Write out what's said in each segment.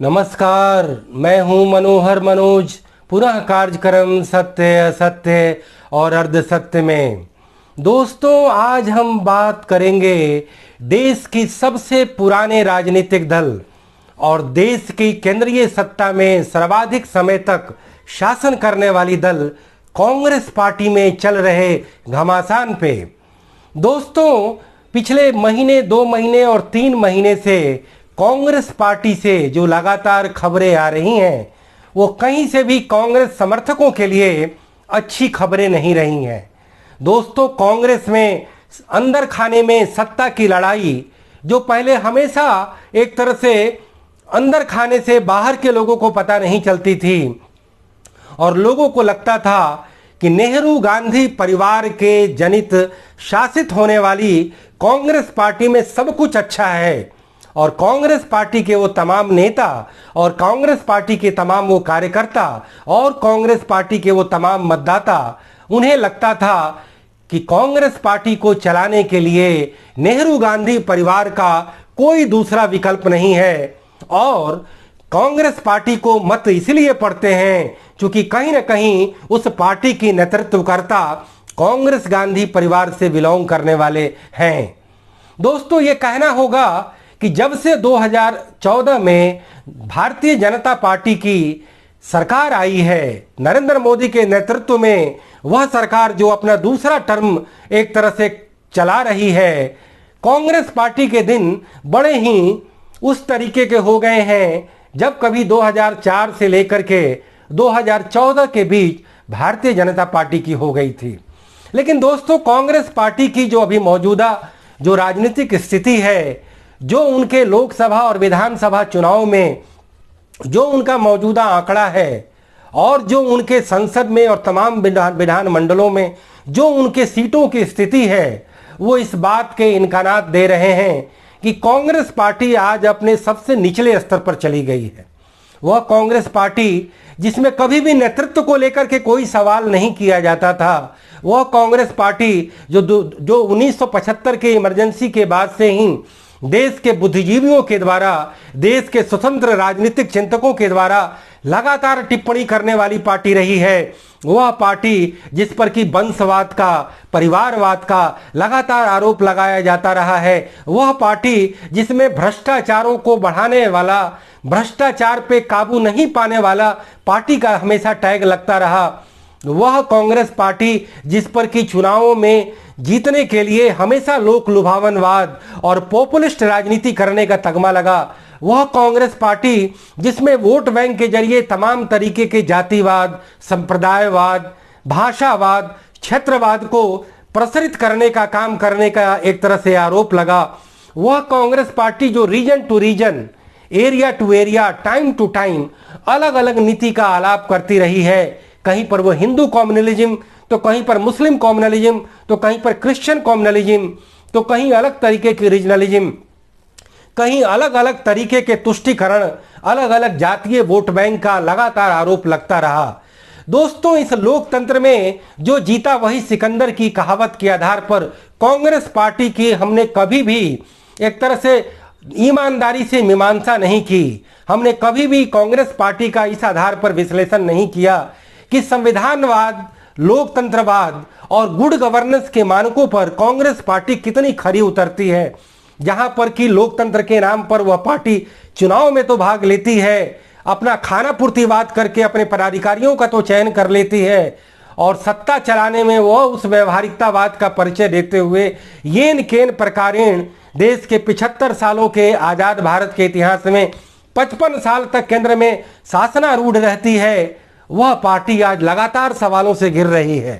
नमस्कार, मैं हूं मनोहर मनोज। पुनः कार्यक्रम सत्य असत्य और अर्धसत्य में। दोस्तों, आज हम बात करेंगे देश की सबसे पुराने राजनीतिक दल और देश की केंद्रीय सत्ता में सर्वाधिक समय तक शासन करने वाली दल कांग्रेस पार्टी में चल रहे घमासान पे। दोस्तों, पिछले महीने, 2 महीने और 3 महीने से कांग्रेस पार्टी से जो लगातार खबरें आ रही हैं, वो कहीं से भी कांग्रेस समर्थकों के लिए अच्छी खबरें नहीं रही हैं। दोस्तों, कांग्रेस में अंदर खाने में सत्ता की लड़ाई जो पहले हमेशा एक तरह से अंदर खाने से बाहर के लोगों को पता नहीं चलती थी और लोगों को लगता था कि नेहरू गांधी परिवार के जनित शासित होने वाली कांग्रेस पार्टी में सब कुछ अच्छा है और कांग्रेस पार्टी के वो तमाम नेता और कांग्रेस पार्टी के तमाम वो कार्यकर्ता और कांग्रेस पार्टी के वो तमाम मतदाता, उन्हें लगता था कि कांग्रेस पार्टी को चलाने के लिए नेहरू गांधी परिवार का कोई दूसरा विकल्प नहीं है और कांग्रेस पार्टी को मत इसलिए पड़ते हैं क्योंकि कहीं न कहीं उस पार्टी की नेतृत्वकर्ता कांग्रेस गांधी परिवार से बिलोंग करने वाले हैं। दोस्तों, ये कहना होगा कि जब से 2014 में भारतीय जनता पार्टी की सरकार आई है, नरेंद्र मोदी के नेतृत्व में, वह सरकार जो अपना दूसरा टर्म एक तरह से चला रही है, कांग्रेस पार्टी के दिन बड़े ही उस तरीके के हो गए हैं जब कभी 2004 से लेकर के 2014 के बीच भारतीय जनता पार्टी की हो गई थी। लेकिन दोस्तों, कांग्रेस पार्टी की जो अभी मौजूदा जो राजनीतिक स्थिति है, जो उनके लोकसभा और विधानसभा चुनाव में जो उनका मौजूदा आंकड़ा है और जो उनके संसद में और तमाम विधान मंडलों में जो उनके सीटों की स्थिति है, वो इस बात के इम्कानात दे रहे हैं कि कांग्रेस पार्टी आज अपने सबसे निचले स्तर पर चली गई है। वह कांग्रेस पार्टी जिसमें कभी भी नेतृत्व को लेकर के कोई सवाल नहीं किया जाता था, वह कांग्रेस पार्टी जो 1975 के इमरजेंसी के बाद से ही देश के बुद्धिजीवियों के द्वारा, देश के स्वतंत्र राजनीतिक चिंतकों के द्वारा लगातार टिप्पणी करने वाली पार्टी रही है, वह पार्टी जिस पर कि वंशवाद का, परिवारवाद का लगातार आरोप लगाया जाता रहा है, वह पार्टी जिसमें भ्रष्टाचारों को बढ़ाने वाला, भ्रष्टाचार पे काबू नहीं पाने वाला पार्टी का हमेशा टैग लगता रहा, वह कांग्रेस पार्टी जिस पर कि चुनावों में जीतने के लिए हमेशा लोक लुभावनवाद और पॉपुलिस्ट राजनीति करने का तगमा लगा, वह कांग्रेस पार्टी जिसमें वोट बैंक के जरिए तमाम तरीके के जातिवाद, संप्रदायवाद, भाषावाद, क्षेत्रवाद को प्रसारित करने का काम करने का एक तरह से आरोप लगा, वह कांग्रेस पार्टी जो region to region, area to area, time to time अलग अलग नीति का आलाप करती रही है। कहीं पर वो हिंदू कम्युनलिज्म, तो कहीं पर मुस्लिम कम्युनलिज्म, तो कहीं पर क्रिश्चियन कम्युनलिज्म, तो कहीं अलग तरीके की रीजनलिज्म, कहीं अलग अलग तरीके के तुष्टीकरण, अलग अलग जातीय वोट बैंक का लगातार आरोप लगता रहा। दोस्तों, इस लोकतंत्र में जो जीता वही सिकंदर की कहावत के आधार पर कांग्रेस पार्टी की हमने कभी भी एक तरह से ईमानदारी से मीमांसा नहीं की। हमने कभी भी कांग्रेस पार्टी का इस आधार पर विश्लेषण नहीं किया कि संविधानवाद, लोकतंत्रवाद और गुड गवर्नेंस के मानकों पर कांग्रेस पार्टी कितनी खरी उतरती है। जहां पर कि लोकतंत्र के नाम पर वह पार्टी चुनाव में तो भाग लेती है, अपना खाना पूर्तिवाद करके अपने पदाधिकारियों का तो चयन कर लेती है और सत्ता चलाने में वह उस व्यवहारिकतावाद का परिचय देते हुए येन केन प्रकारेण देश के 75 सालों के आज़ाद भारत के इतिहास में 55 साल तक केंद्र में शासनारूढ़ रहती है, वह पार्टी आज लगातार सवालों से घिर रही है।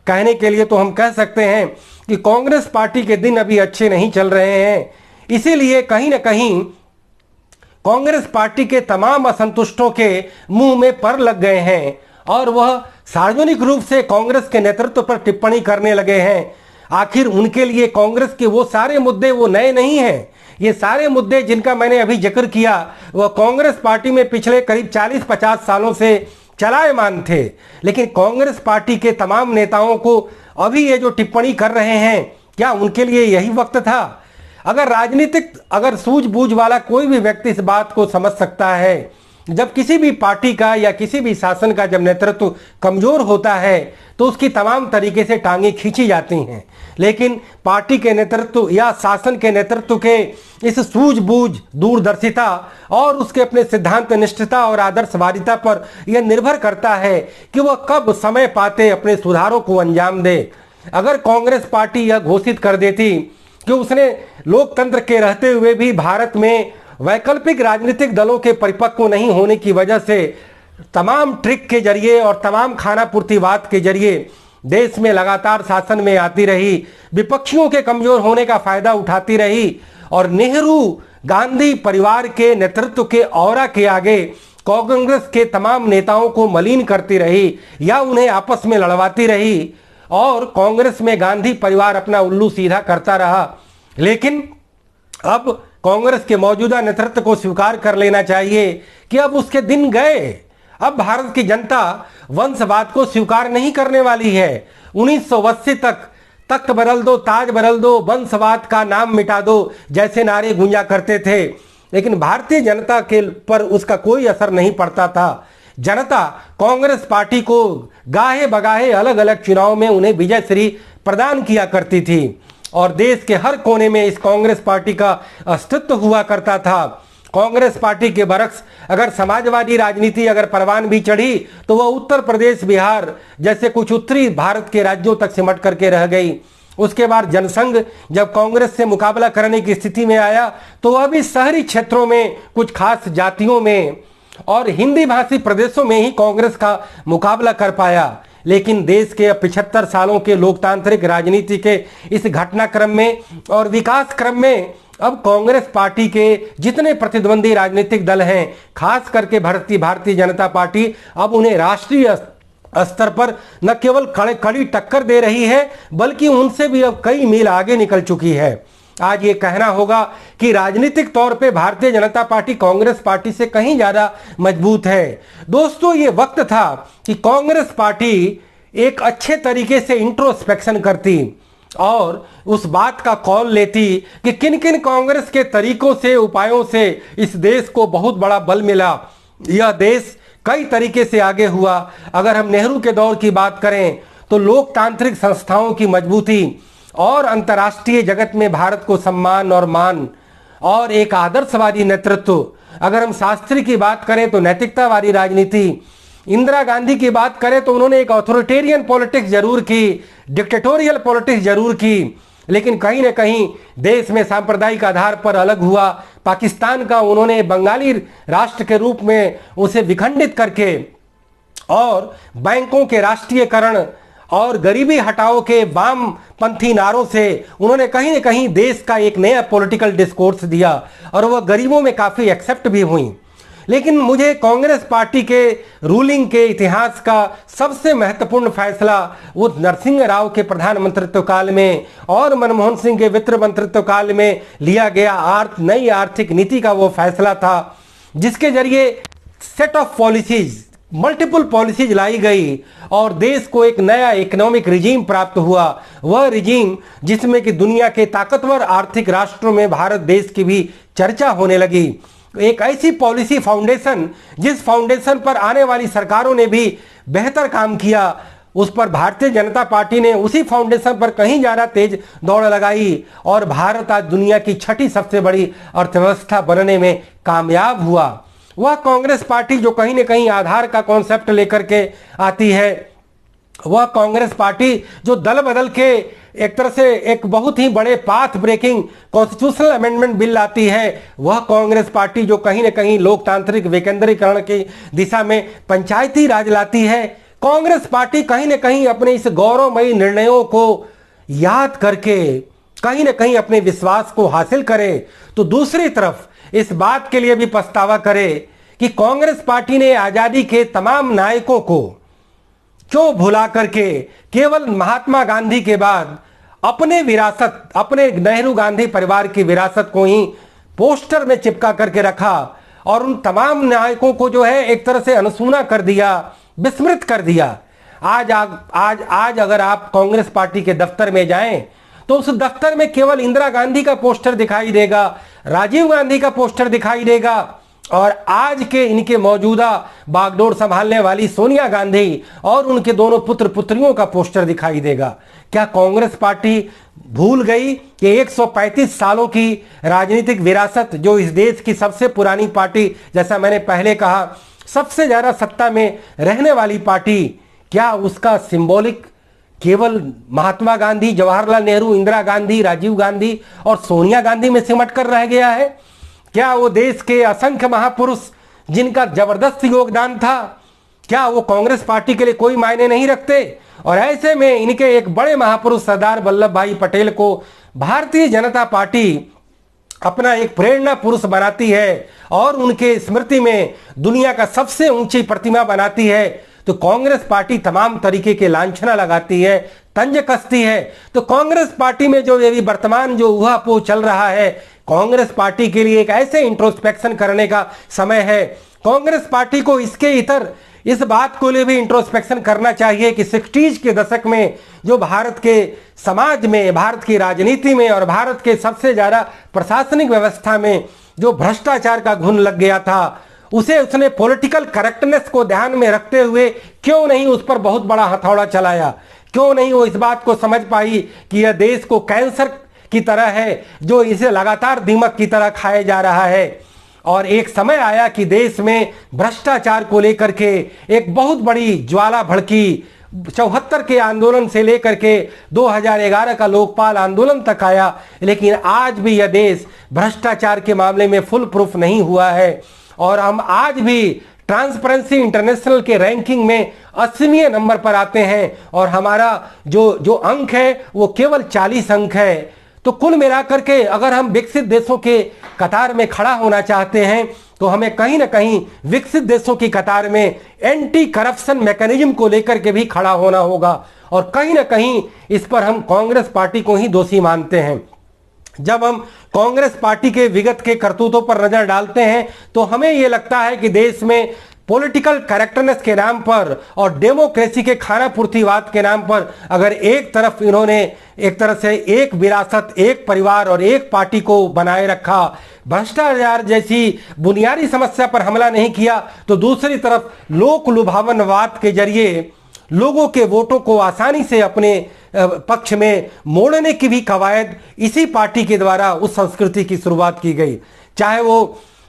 कहने के लिए तो हम कह सकते हैं कि कांग्रेस पार्टी के दिन अभी अच्छे नहीं चल रहे हैं। इसीलिए कहीं न कहीं कांग्रेस पार्टी के तमाम असंतुष्टों के मुंह में पर लग गए हैं और वह सार्वजनिक रूप से कांग्रेस के नेतृत्व पर टिप्पणी करने लगे हैं। आखिर उनके लिए कांग्रेस के वो सारे मुद्दे वो नए नहीं हैं। ये सारे मुद्दे जिनका मैंने अभी जिक्र किया, वह कांग्रेस पार्टी में पिछले करीब 40-50 सालों से चलायमान थे। लेकिन कांग्रेस पार्टी के तमाम नेताओं को अभी ये जो टिप्पणी कर रहे हैं, क्या उनके लिए यही वक्त था? अगर सूझबूझ वाला कोई भी व्यक्ति इस बात को समझ सकता है, जब किसी भी पार्टी का या किसी भी शासन का जब नेतृत्व कमजोर होता है तो उसकी तमाम तरीके से टांगें खींची जाती हैं। लेकिन पार्टी के नेतृत्व या शासन के नेतृत्व के इस सूझबूझ, दूरदर्शिता और उसके अपने सिद्धांत निष्ठता और आदर्शवादिता पर यह निर्भर करता है कि वह कब समय पाते अपने सुधारों को अंजाम दे। अगर कांग्रेस पार्टी यह घोषित कर देती कि उसने लोकतंत्र के रहते हुए भी भारत में वैकल्पिक राजनीतिक दलों के परिपक्व नहीं होने की वजह से तमाम ट्रिक के जरिए और तमाम खानापूर्तिवाद के जरिए देश में लगातार शासन में आती रही, विपक्षियों के कमजोर होने का फायदा उठाती रही और नेहरू गांधी परिवार के नेतृत्व के औरा के आगे कांग्रेस के तमाम नेताओं को मलिन करती रही या उन्हें आपस में लड़वाती रही और कांग्रेस में गांधी परिवार अपना उल्लू सीधा करता रहा। लेकिन अब कांग्रेस के मौजूदा नेतृत्व को स्वीकार कर लेना चाहिए कि अब उसके दिन गए। अब भारत की जनता वंशवाद को स्वीकार नहीं करने वाली है। 1980 तक तख्त बदल दो, ताज बदल दो, वंशवाद का नाम मिटा दो जैसे नारे गूंजा करते थे, लेकिन भारतीय जनता के पर उसका कोई असर नहीं पड़ता था। जनता कांग्रेस पार्टी को गाहे बगाहे अलग अलग चुनाव में उन्हें विजय श्री प्रदान किया करती थी और देश के हर कोने में इस कांग्रेस पार्टी का अस्तित्व हुआ करता था। कांग्रेस पार्टी के बरक्स अगर समाजवादी राजनीति अगर परवान भी चढ़ी तो वह उत्तर प्रदेश, बिहार जैसे कुछ उत्तरी भारत के राज्यों तक सिमट करके रह गई। उसके बाद जनसंघ जब कांग्रेस से मुकाबला करने की स्थिति में आया तो वह भी शहरी क्षेत्रों में कुछ खास जातियों में और हिंदी भाषी प्रदेशों में ही कांग्रेस का मुकाबला कर पाया। लेकिन देश के 75 सालों के लोकतांत्रिक राजनीति के इस घटनाक्रम में और विकास क्रम में अब कांग्रेस पार्टी के जितने प्रतिद्वंदी राजनीतिक दल हैं, खास करके भारतीय जनता पार्टी, अब उन्हें राष्ट्रीय स्तर पर न केवल कड़ी टक्कर दे रही है बल्कि उनसे भी अब कई मील आगे निकल चुकी है। आज ये कहना होगा कि राजनीतिक तौर पे भारतीय जनता पार्टी कांग्रेस पार्टी से कहीं ज्यादा मजबूत है। दोस्तों, ये वक्त था कि कांग्रेस पार्टी एक अच्छे तरीके से इंट्रोस्पेक्शन करती और उस बात का कॉल लेती कि किन किन कांग्रेस के तरीकों से, उपायों से इस देश को बहुत बड़ा बल मिला। यह देश कई तरीके से आगे हुआ। अगर हम नेहरू के दौर की बात करें तो लोकतांत्रिक संस्थाओं की मजबूती और अंतर्राष्ट्रीय जगत में भारत को सम्मान और मान और एक आदर्शवादी नेतृत्व। अगर हम शास्त्री की बात करें तो नैतिकतावादी राजनीति। इंदिरा गांधी की बात करें तो उन्होंने एक ऑथोरिटेरियन पॉलिटिक्स जरूर की, डिक्टेटोरियल पॉलिटिक्स जरूर की, लेकिन कहीं ना कहीं देश में सांप्रदायिक आधार पर अलग हुआ। पाकिस्तान का उन्होंने बंगाली राष्ट्र के रूप में उसे विखंडित करके और बैंकों के राष्ट्रीयकरण और गरीबी हटाओ के वामपंथी नारों से उन्होंने कहीं न कहीं देश का एक नया पॉलिटिकल डिस्कोर्स दिया और वह गरीबों में काफ़ी एक्सेप्ट भी हुई। लेकिन मुझे कांग्रेस पार्टी के रूलिंग के इतिहास का सबसे महत्वपूर्ण फैसला वो नरसिंह राव के प्रधानमंत्रित्व काल में और मनमोहन सिंह के वित्त मंत्रित्व काल में लिया गया नई आर्थिक नीति का वो फैसला था, जिसके जरिए set of policies, multiple policies लाई गई और देश को एक नया इकोनॉमिक रिजीम प्राप्त हुआ। वह रिजीम जिसमें कि दुनिया के ताकतवर आर्थिक राष्ट्रों में भारत देश की भी चर्चा होने लगी। एक ऐसी पॉलिसी फाउंडेशन जिस फाउंडेशन पर आने वाली सरकारों ने भी बेहतर काम किया, उस पर भारतीय जनता पार्टी ने उसी फाउंडेशन पर कहीं ज्यादा तेज दौड़ लगाई और भारत आज दुनिया की छठी सबसे बड़ी अर्थव्यवस्था बनने में कामयाब हुआ। वह कांग्रेस पार्टी जो कहीं न कहीं आधार का कॉन्सेप्ट लेकर के आती है, वह कांग्रेस पार्टी जो दल बदल के एक तरह से एक बहुत ही बड़े path breaking constitutional amendment bill लाती है, वह कांग्रेस पार्टी जो कहीं न कहीं लोकतांत्रिक विकेंद्रीकरण की दिशा में पंचायती राज लाती है। कांग्रेस पार्टी कहीं न कहीं अपने इस गौरवमयी निर्णयों को याद करके कहीं न कहीं अपने विश्वास को हासिल करे तो दूसरी तरफ इस बात के लिए भी पछतावा करे कि कांग्रेस पार्टी ने आजादी के तमाम नायकों को क्यों भुला करके केवल महात्मा गांधी के बाद अपने विरासत, अपने नेहरू गांधी परिवार की विरासत को ही पोस्टर में चिपका करके रखा और उन तमाम नायकों को जो है एक तरह से अनसुना कर दिया, विस्मृत कर दिया। आज अगर आप कांग्रेस पार्टी के दफ्तर में जाएं तो उस दफ्तर में केवल इंदिरा गांधी का पोस्टर दिखाई देगा, राजीव गांधी का पोस्टर दिखाई देगा और आज के इनके मौजूदा बागडोर संभालने वाली सोनिया गांधी और उनके दोनों पुत्र पुत्रियों का पोस्टर दिखाई देगा। क्या कांग्रेस पार्टी भूल गई कि 135 सालों की राजनीतिक विरासत, जो इस देश की सबसे पुरानी पार्टी, जैसा मैंने पहले कहा सबसे ज्यादा सत्ता में रहने वाली पार्टी, क्या उसका सिंबॉलिक केवल महात्मा गांधी, जवाहरलाल नेहरू, इंदिरा गांधी, राजीव गांधी और सोनिया गांधी में सिमट कर रह गया है? क्या वो देश के असंख्य महापुरुष जिनका जबरदस्त योगदान था, क्या वो कांग्रेस पार्टी के लिए कोई मायने नहीं रखते? और ऐसे में इनके एक बड़े महापुरुष सरदार वल्लभ भाई पटेल को भारतीय जनता पार्टी अपना एक प्रेरणा पुरुष बनाती है और उनके स्मृति में दुनिया का सबसे ऊंची प्रतिमा बनाती है, तो कांग्रेस पार्टी तमाम तरीके के लांछना लगाती है, तंज कसती है। तो कांग्रेस पार्टी में जो ये वर्तमान जो ऊहापोह चल रहा है, कांग्रेस पार्टी के लिए एक ऐसे इंट्रोस्पेक्शन करने का समय है। कांग्रेस पार्टी को इसके इतर इस बात को लिए भी इंट्रोस्पेक्शन करना चाहिए कि 60s के दशक में जो भारत के समाज में, भारत की राजनीति में और भारत के सबसे ज्यादा प्रशासनिक व्यवस्था में जो भ्रष्टाचार का घुन लग गया था, उसने पॉलिटिकल करेक्टनेस को ध्यान में रखते हुए क्यों नहीं उस पर बहुत बड़ा हथौड़ा चलाया? क्यों नहीं वो इस बात को समझ पाई कि यह देश को कैंसर की तरह है जो इसे लगातार दीमक की तरह खाया जा रहा है? और एक समय आया कि देश में भ्रष्टाचार को लेकर के एक बहुत बड़ी ज्वाला भड़की। 74 के आंदोलन से लेकर के 2011 का लोकपाल आंदोलन तक आया, लेकिन आज भी यह देश भ्रष्टाचार के मामले में फुल प्रूफ नहीं हुआ है। और हम आज भी ट्रांसपेरेंसी इंटरनेशनल के रैंकिंग में 80वें नंबर पर आते हैं और हमारा जो अंक है वो केवल 40 अंक है। तो कुल मिलाकर के अगर हम विकसित देशों के कतार में खड़ा होना चाहते हैं तो हमें कहीं ना कहीं विकसित देशों की कतार में एंटी करप्शन मैकेनिज्म को लेकर के भी खड़ा होना होगा। और कहीं ना कहीं इस पर हम कांग्रेस पार्टी को ही दोषी मानते हैं। जब हम कांग्रेस पार्टी के विगत के करतूतों पर नजर डालते हैं तो हमें यह लगता है कि देश में पॉलिटिकल करेक्टनेस के नाम पर और डेमोक्रेसी के खानापूर्तिवाद के नाम पर अगर एक तरफ इन्होंने एक तरह से एक विरासत, एक परिवार और एक पार्टी को बनाए रखा, भ्रष्टाचार जैसी बुनियादी समस्या पर हमला नहीं किया, तो दूसरी तरफ लोक लुभावनवाद के जरिए लोगों के वोटों को आसानी से अपने पक्ष में मोड़ने की भी कवायद इसी पार्टी के द्वारा उस संस्कृति की शुरुआत की गई। चाहे वो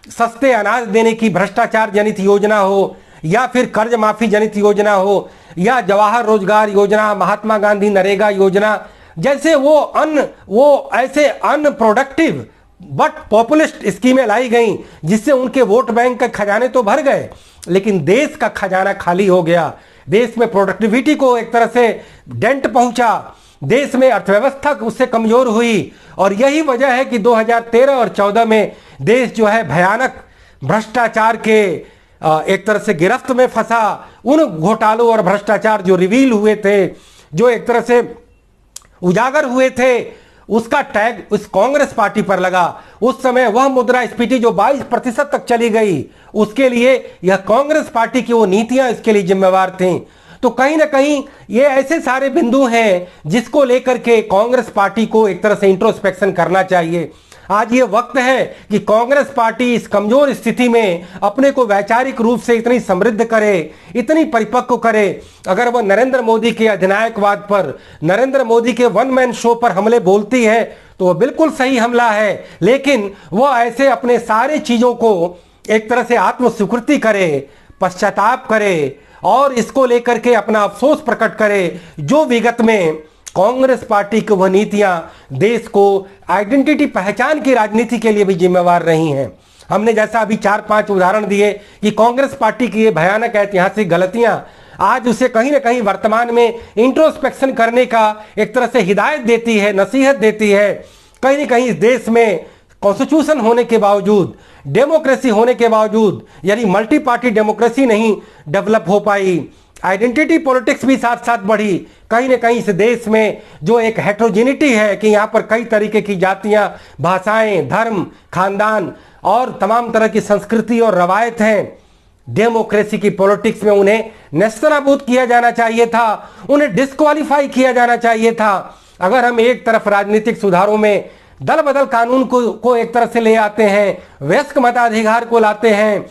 सस्ते अनाज देने की भ्रष्टाचार जनित योजना हो, या फिर कर्ज माफी जनित योजना हो, या जवाहर रोजगार योजना, महात्मा गांधी नरेगा योजना जैसे वो ऐसे अनप्रोडक्टिव बट पॉपुलिस्ट स्कीमें लाई गई जिससे उनके वोट बैंक के खजाने तो भर गए, लेकिन देश का खजाना खाली हो गया। देश में प्रोडक्टिविटी को एक तरह से डेंट पहुंचा, देश में अर्थव्यवस्था उससे कमजोर हुई। और यही वजह है कि 2013 और 14 में देश जो है भयानक भ्रष्टाचार के एक तरह से गिरफ्त में फंसा। उन घोटालों और भ्रष्टाचार जो रिवील हुए थे, जो एक तरह से उजागर हुए थे, उसका टैग उस कांग्रेस पार्टी पर लगा। उस समय वह मुद्रास्फीति जो 22% तक चली गई, उसके लिए यह कांग्रेस पार्टी की वो नीतियां इसके लिए जिम्मेवार थीं। तो कहीं ना कहीं ये ऐसे सारे बिंदु हैं जिसको लेकर के कांग्रेस पार्टी को एक तरह से इंट्रोस्पेक्शन करना चाहिए। आज ये वक्त है कि कांग्रेस पार्टी इस कमजोर स्थिति में अपने को वैचारिक रूप से इतनी समृद्ध करे, इतनी परिपक्व करे। अगर वह नरेंद्र मोदी के अधिनायकवाद पर, नरेंद्र मोदी के वन मैन शो पर हमले बोलती है तो वह बिल्कुल सही हमला है, लेकिन वह ऐसे अपने सारे चीजों को एक तरह से आत्मस्वीकृति करे, पश्चाताप करे और इसको लेकर के अपना अफसोस प्रकट करे जो विगत में कांग्रेस पार्टी की वह नीतियां देश को आइडेंटिटी, पहचान की राजनीति के लिए भी जिम्मेवार रही हैं। हमने जैसा अभी 4-5 उदाहरण दिए कि कांग्रेस पार्टी की ये भयानक ऐतिहासिक गलतियां आज उसे कहीं ना कहीं वर्तमान में इंट्रोस्पेक्शन करने का एक तरह से हिदायत देती है, नसीहत देती है। कहीं ना कहीं इस देश में कॉन्स्टिट्यूशन होने के बावजूद, डेमोक्रेसी होने के बावजूद, यानी मल्टी पार्टी डेमोक्रेसी नहीं डेवलप हो पाई, आइडेंटिटी पॉलिटिक्स भी साथ साथ बढ़ी। कहीं ना कहीं इस देश में जो एक हेट्रोजेनिटी है कि यहाँ पर कई तरीके की जातियां, भाषाएं, धर्म, खानदान और तमाम तरह की संस्कृति और रवायत हैं, डेमोक्रेसी की पॉलिटिक्स में उन्हें नेस्तनाबूद किया जाना चाहिए था, उन्हें डिस्क्वालीफाई किया जाना चाहिए था। अगर हम एक तरफ राजनीतिक सुधारों में दल बदल कानून को एक तरफ से ले आते हैं, वयस्क मताधिकार को लाते हैं,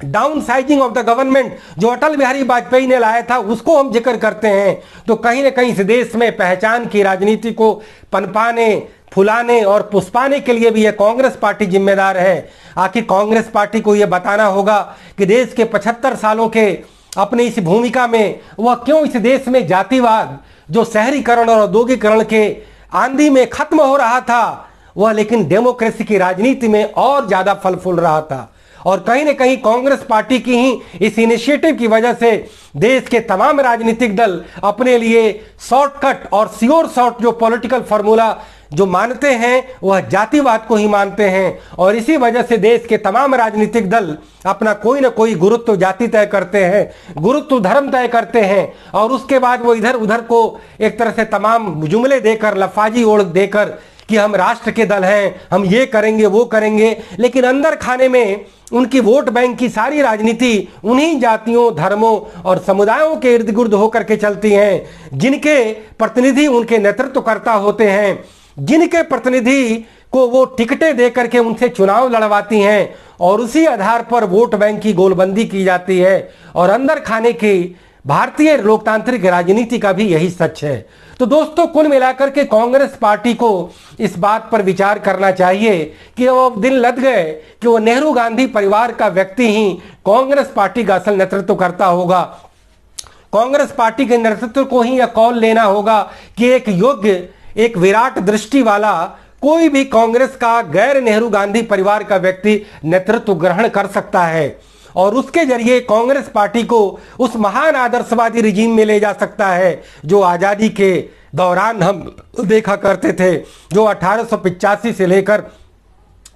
down sizing of the government जो अटल बिहारी वाजपेयी ने लाया था उसको हम जिक्र करते हैं, तो कहीं ना कहीं इस देश में पहचान की राजनीति को पनपाने, फुलाने और पुष्पाने के लिए भी यह कांग्रेस पार्टी जिम्मेदार है। आखिर कांग्रेस पार्टी को यह बताना होगा कि देश के 75 सालों के अपनी इस भूमिका में वह क्यों इस देश में जातिवाद जो शहरीकरण और औद्योगिकरण के आंधी में खत्म हो रहा था, वह लेकिन डेमोक्रेसी की राजनीति में और ज्यादा फल फूल रहा था। और कहीं ना कहीं कांग्रेस पार्टी की ही इस इनिशिएटिव की वजह से देश के तमाम राजनीतिक दल अपने लिए शॉर्टकट और श्योर शॉर्ट जो पॉलिटिकल फार्मूला जो मानते हैं वह जातिवाद को ही मानते हैं। और इसी वजह से देश के तमाम राजनीतिक दल अपना कोई ना कोई गुरुत्व जाति तय करते हैं, गुरुत्व धर्म तय करते हैं, और उसके बाद वो इधर उधर को एक तरह से तमाम जुमले देकर, लफाजी ओढ़ देकर कि हम राष्ट्र के दल हैं, हम ये करेंगे वो करेंगे, लेकिन अंदर खाने में उनकी वोट बैंक की सारी राजनीति उन्हीं जातियों, धर्मों और समुदायों के इर्द गिर्द होकर के चलती हैं, जिनके प्रतिनिधि उनके नेतृत्वकर्ता होते हैं, जिनके प्रतिनिधि को वो टिकटें दे करके उनसे चुनाव लड़वाती हैं, और उसी आधार पर वोट बैंक की गोलबंदी की जाती है। और अंदर खाने की भारतीय लोकतांत्रिक राजनीति का भी यही सच है। तो दोस्तों, कुल मिलाकर के कांग्रेस पार्टी को इस बात पर विचार करना चाहिए कि वो दिन लद गए कि वो नेहरू गांधी परिवार का व्यक्ति ही कांग्रेस पार्टी का असल नेतृत्व करता होगा। कांग्रेस पार्टी के नेतृत्व को ही यह कॉल लेना होगा कि एक योग्य, एक विराट दृष्टि वाला कोई भी कांग्रेस का गैर नेहरू गांधी परिवार का व्यक्ति नेतृत्व ग्रहण कर सकता है, और उसके जरिए कांग्रेस पार्टी को उस महान आदर्शवादी रिजीम में ले जा सकता है जो आज़ादी के दौरान हम देखा करते थे, जो 1885 से लेकर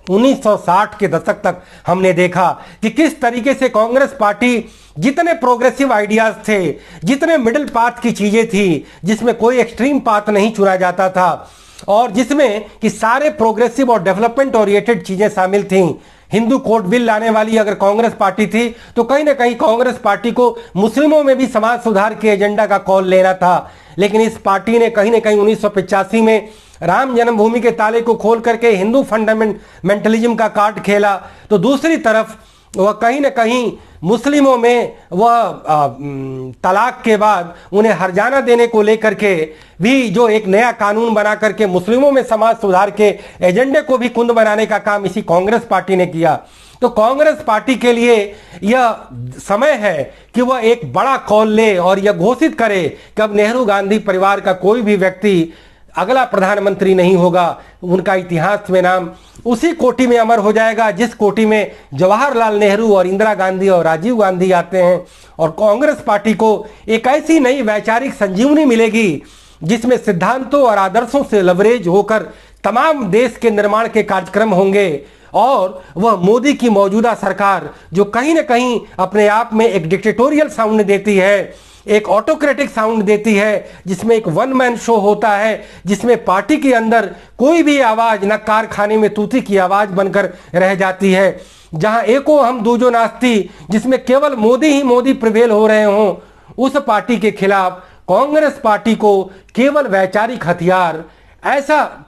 1960 के दशक तक हमने देखा कि किस तरीके से कांग्रेस पार्टी जितने प्रोग्रेसिव आइडियाज थे, जितने मिडिल पाथ की चीजें थी, जिसमें कोई एक्सट्रीम पाथ नहीं चुना जाता था, और जिसमें कि सारे प्रोग्रेसिव और डेवलपमेंट ओरिएंटेड चीजें शामिल थीं। हिंदू कोड बिल लाने वाली अगर कांग्रेस पार्टी थी तो कहीं ना कहीं कांग्रेस पार्टी को मुस्लिमों में भी समाज सुधार के एजेंडा का कॉल लेना था, लेकिन इस पार्टी ने कहीं ना कहीं 1985 में राम जन्मभूमि के ताले को खोल करके हिंदू फंडामेंटलिज्म का कार्ड खेला, तो दूसरी तरफ वह कहीं ना कहीं मुस्लिमों में वह तलाक के बाद उन्हें हर्जाना देने को लेकर के भी जो एक नया कानून बना करके मुस्लिमों में समाज सुधार के एजेंडे को भी कुंद बनाने का काम इसी कांग्रेस पार्टी ने किया। तो कांग्रेस पार्टी के लिए यह समय है कि वह एक बड़ा कॉल ले और यह घोषित करे कि अब नेहरू गांधी परिवार का कोई भी व्यक्ति अगला प्रधानमंत्री नहीं होगा। उनका इतिहास में नाम उसी कोटि में अमर हो जाएगा जिस कोटि में जवाहरलाल नेहरू और इंदिरा गांधी और राजीव गांधी आते हैं। और कांग्रेस पार्टी को एक ऐसी नई वैचारिक संजीवनी मिलेगी जिसमें सिद्धांतों और आदर्शों से लवरेज होकर तमाम देश के निर्माण के कार्यक्रम होंगे, और वह मोदी की मौजूदा सरकार जो कहीं ना कहीं अपने आप में एक डिक्टेटोरियल साउंड देती है, एक ऑटोक्रेटिक साउंड देती है, जिसमें एक वन मैन शो होता है, जिसमें पार्टी के अंदर कोई भी आवाज न कारखाने में तूती की आवाज बनकर रह जाती है, जहां एको हम दूजो नास्ती, जिसमें केवल मोदी ही मोदी प्रिवेल हो रहे हों, उस पार्टी के खिलाफ कांग्रेस पार्टी को केवल वैचारिक हथियार ऐसा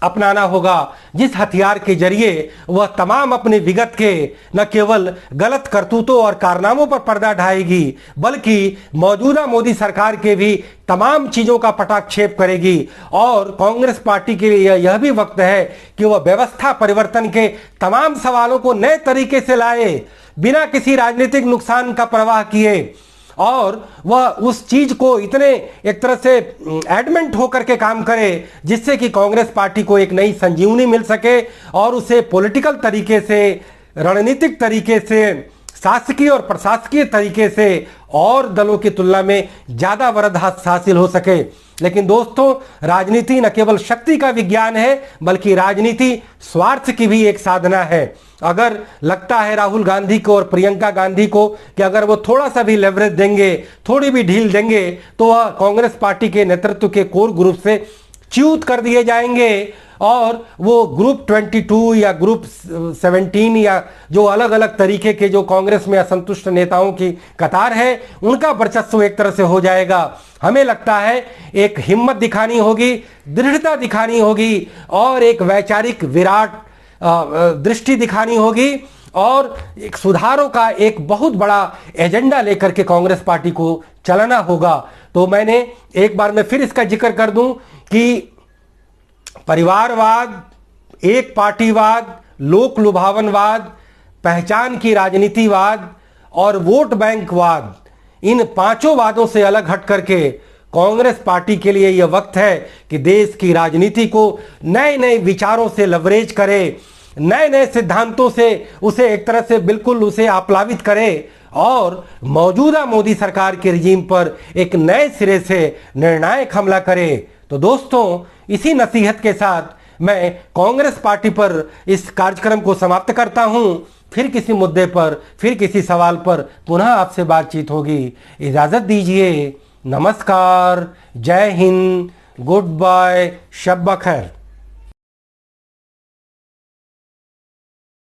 अपनाना होगा जिस हथियार के जरिए वह तमाम अपने विगत के न केवल गलत करतूतों और कारनामों पर पर्दा ढाएगी, बल्कि मौजूदा मोदी सरकार के भी तमाम चीजों का पटाक्षेप करेगी। और कांग्रेस पार्टी के लिए यह भी वक्त है कि वह व्यवस्था परिवर्तन के तमाम सवालों को नए तरीके से लाए, बिना किसी राजनीतिक नुकसान का परवाह किए, और वह उस चीज को इतने एक तरह से एडमेंट होकर के काम करे जिससे कि कांग्रेस पार्टी को एक नई संजीवनी मिल सके और उसे पॉलिटिकल तरीके से, रणनीतिक तरीके से, शासकीय और प्रशासकीय तरीके से और दलों की तुलना में ज्यादा वरदायक हासिल हो सके। लेकिन दोस्तों, राजनीति न केवल शक्ति का विज्ञान है बल्कि राजनीति स्वार्थ की भी एक साधना है। अगर लगता है राहुल गांधी को और प्रियंका गांधी को कि अगर वो थोड़ा सा भी लेवरेज देंगे, थोड़ी भी ढील देंगे, तो वह कांग्रेस पार्टी के नेतृत्व के कोर ग्रुप से च्यूत कर दिए जाएंगे और वो ग्रुप 22 या ग्रुप 17 या जो अलग अलग तरीके के जो कांग्रेस में असंतुष्ट नेताओं की कतार है, उनका वर्चस्व एक तरह से हो जाएगा। हमें लगता है एक हिम्मत दिखानी होगी, दृढ़ता दिखानी होगी और एक वैचारिक विराट दृष्टि दिखानी होगी और एक सुधारों का एक बहुत बड़ा एजेंडा लेकर के कांग्रेस पार्टी को चलाना होगा। तो मैंने एक बार मैं फिर इसका जिक्र कर दूं कि परिवारवाद, एक पार्टीवाद, लोक लुभावनवाद, पहचान की राजनीतिवाद और वोट बैंकवाद, इन पांचों वादों से अलग हट करके कांग्रेस पार्टी के लिए यह वक्त है कि देश की राजनीति को नए नए विचारों से लवरेज करे, नए नए सिद्धांतों से उसे एक तरह से बिल्कुल उसे आप्लावित करे और मौजूदा मोदी सरकार के रिजीम पर एक नए सिरे से निर्णायक हमला करे। तो दोस्तों, इसी नसीहत के साथ मैं कांग्रेस पार्टी पर इस कार्यक्रम को समाप्त करता हूं। फिर किसी मुद्दे पर, फिर किसी सवाल पर पुनः आपसे बातचीत होगी। इजाजत दीजिए। नमस्कार, जय हिंद, गुड बाय, शब बखैर।